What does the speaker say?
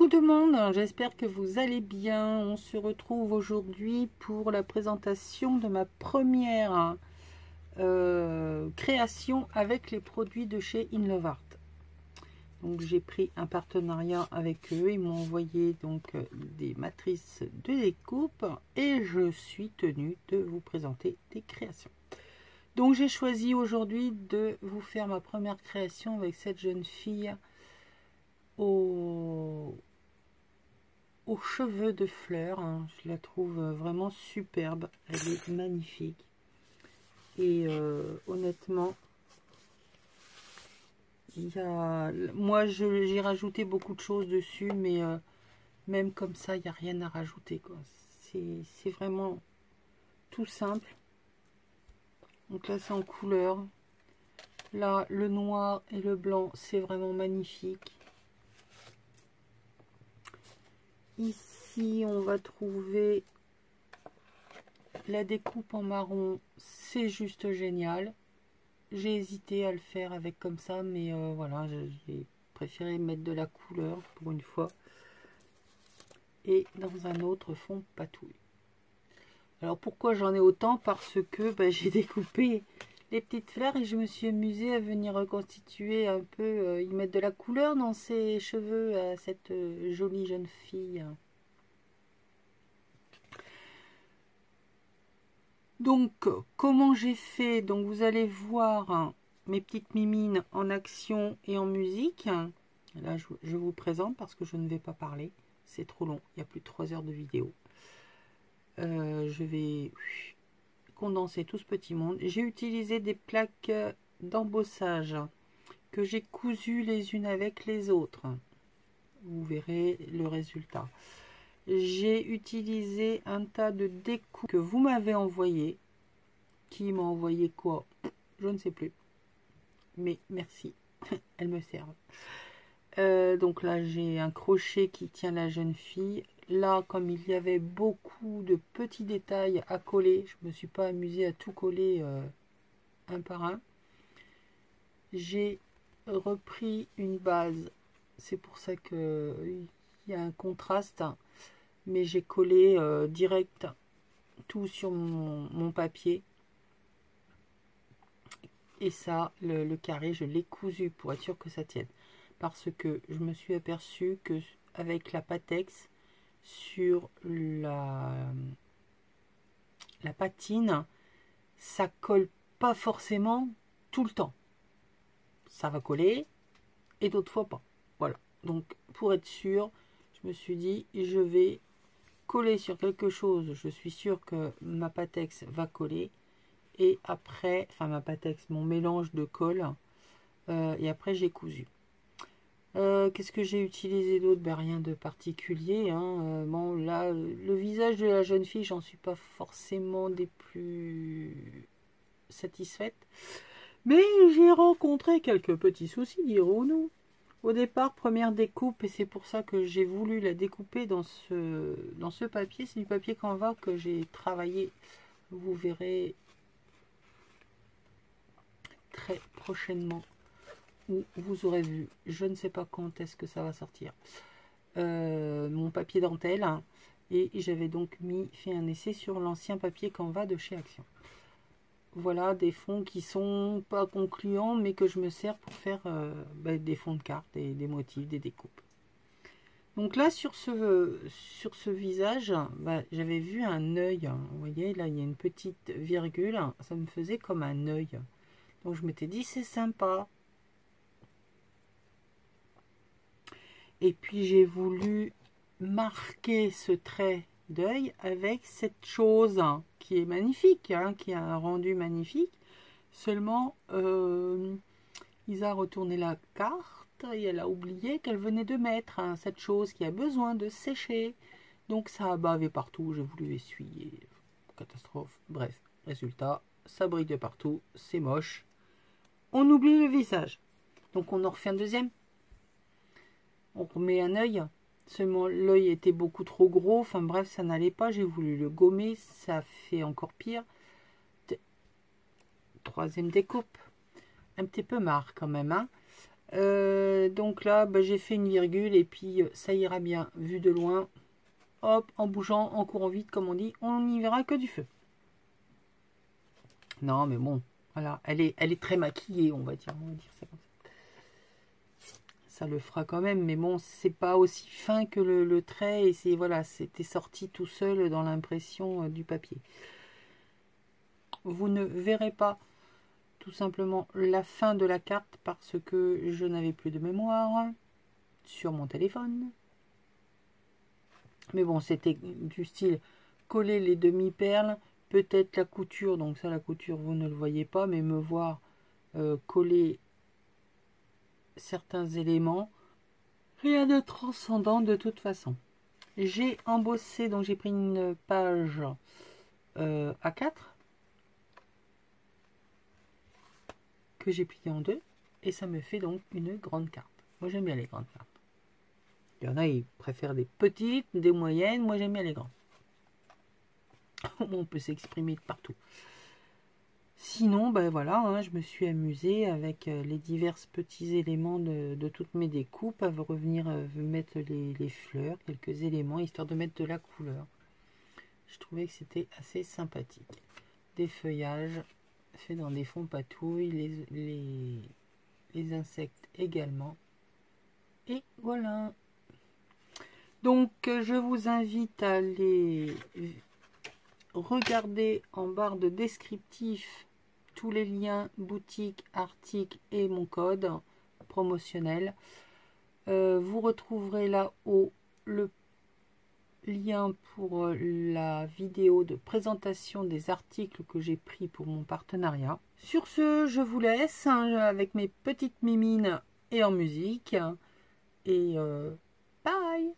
Coucou tout le monde, j'espère que vous allez bien. On se retrouve aujourd'hui pour la présentation de ma première création avec les produits de chez InLoveArt. Donc j'ai pris un partenariat avec eux, ils m'ont envoyé donc des matrices de découpe et je suis tenue de vous présenter des créations. Donc j'ai choisi aujourd'hui de vous faire ma première création avec cette jeune fille aux cheveux de fleurs, hein. Je la trouve vraiment superbe, elle est magnifique et honnêtement moi j'ai rajouté beaucoup de choses dessus, mais même comme ça il n'y a rien à rajouter quoi. C'est vraiment tout simple. Donc là c'est en couleur, là le noir et le blanc c'est vraiment magnifique. Ici, on va trouver la découpe en marron, c'est juste génial. J'ai hésité à le faire avec comme ça, mais voilà, j'ai préféré mettre de la couleur pour une fois. Et dans un autre fond patouille. Alors pourquoi j'en ai autant? Parce que j'ai découpé les petites fleurs et je me suis amusée à venir reconstituer un peu, y mettre de la couleur dans ses cheveux à cette jolie jeune fille. Donc, comment j'ai fait? Donc, vous allez voir mes petites mimines en action et en musique. Là, je vous présente parce que je ne vais pas parler. C'est trop long. Il y a plus de 3 heures de vidéo. Je vais condenser tout ce petit monde. J'ai utilisé des plaques d'embossage que j'ai cousues les unes avec les autres. Vous verrez le résultat. J'ai utilisé un tas de découpes que vous m'avez envoyé. Qui m'a envoyé quoi? Je ne sais plus. Mais merci. Elles me servent. Donc là, j'ai un crochet qui tient la jeune fille. Là, comme il y avait beaucoup de petits détails à coller, je ne me suis pas amusée à tout coller un par un. J'ai repris une base. C'est pour ça qu'il y a un contraste. Mais j'ai collé direct tout sur mon papier. Et ça, le carré, je l'ai cousu pour être sûr que ça tienne. Parce que je me suis aperçue que avec la Pattex sur la patine, ça colle pas forcément tout le temps. Ça va coller et d'autres fois pas. Voilà. Donc pour être sûr, je me suis dit, je vais coller sur quelque chose. Je suis sûre que ma Pattex va coller. Et après, enfin ma Pattex, mon mélange de colle. Et après j'ai cousu. Qu'est-ce que j'ai utilisé d'autre? Rien de particulier. Bon là, le visage de la jeune fille, j'en suis pas forcément des plus satisfaite. Mais j'ai rencontré quelques petits soucis, dirons-nous. Au départ, première découpe, et c'est pour ça que j'ai voulu la découper dans ce papier. C'est du papier Canva que j'ai travaillé. Vous verrez très prochainement, où vous aurez vu, je ne sais pas quand est-ce que ça va sortir, mon papier dentelle, et j'avais donc fait un essai sur l'ancien papier Canva de chez Action. Voilà des fonds qui sont pas concluants, mais que je me sers pour faire des fonds de cartes, des motifs, des découpes. Donc là sur ce visage, j'avais vu un œil. Vous voyez là, il y a une petite virgule, ça me faisait comme un œil. Donc je m'étais dit c'est sympa. Et puis j'ai voulu marquer ce trait d'œil avec cette chose qui est magnifique, qui a un rendu magnifique. Seulement, Isa a retourné la carte et elle a oublié qu'elle venait de mettre cette chose qui a besoin de sécher. Donc ça a bavé partout, j'ai voulu essuyer. Catastrophe. Bref, résultat, ça brille de partout, c'est moche. On oublie le visage. Donc on en refait un deuxième. On remet un œil. Seulement l'œil était beaucoup trop gros. Enfin bref, ça n'allait pas. J'ai voulu le gommer. Ça fait encore pire. Troisième découpe. Un petit peu marre quand même. Donc là, bah, j'ai fait une virgule et puis ça ira bien. Vu de loin, hop, en bougeant, en courant vite, comme on dit, on n'y verra que du feu. Non, mais bon, voilà, elle est très maquillée, on va dire ça comme ça. Ça le fera quand même, mais bon, c'est pas aussi fin que le trait, et c'est voilà, c'était sorti tout seul dans l'impression du papier. Vous ne verrez pas tout simplement la fin de la carte parce que je n'avais plus de mémoire sur mon téléphone. Mais bon, c'était du style coller les demi-perles, peut-être la couture, donc ça la couture vous ne le voyez pas, mais me voir coller certains éléments. Rien de transcendant de toute façon. J'ai embossé, donc j'ai pris une page A4 que j'ai pliée en deux et ça me fait donc une grande carte. Moi j'aime bien les grandes cartes. Il y en a, ils préfèrent des petites, des moyennes. Moi j'aime bien les grandes. On peut s'exprimer de partout. Sinon, ben voilà, hein, je me suis amusée avec les divers petits éléments de toutes mes découpes à revenir mettre les fleurs, quelques éléments, histoire de mettre de la couleur. Je trouvais que c'était assez sympathique. Des feuillages faits dans des fonds patouilles, les insectes également. Et voilà. Donc, je vous invite à aller regarder en barre de descriptif tous les liens, boutique, articles et mon code promotionnel. Vous retrouverez là-haut le lien pour la vidéo de présentation des articles que j'ai pris pour mon partenariat. Sur ce, je vous laisse avec mes petites mimines et en musique. Et bye!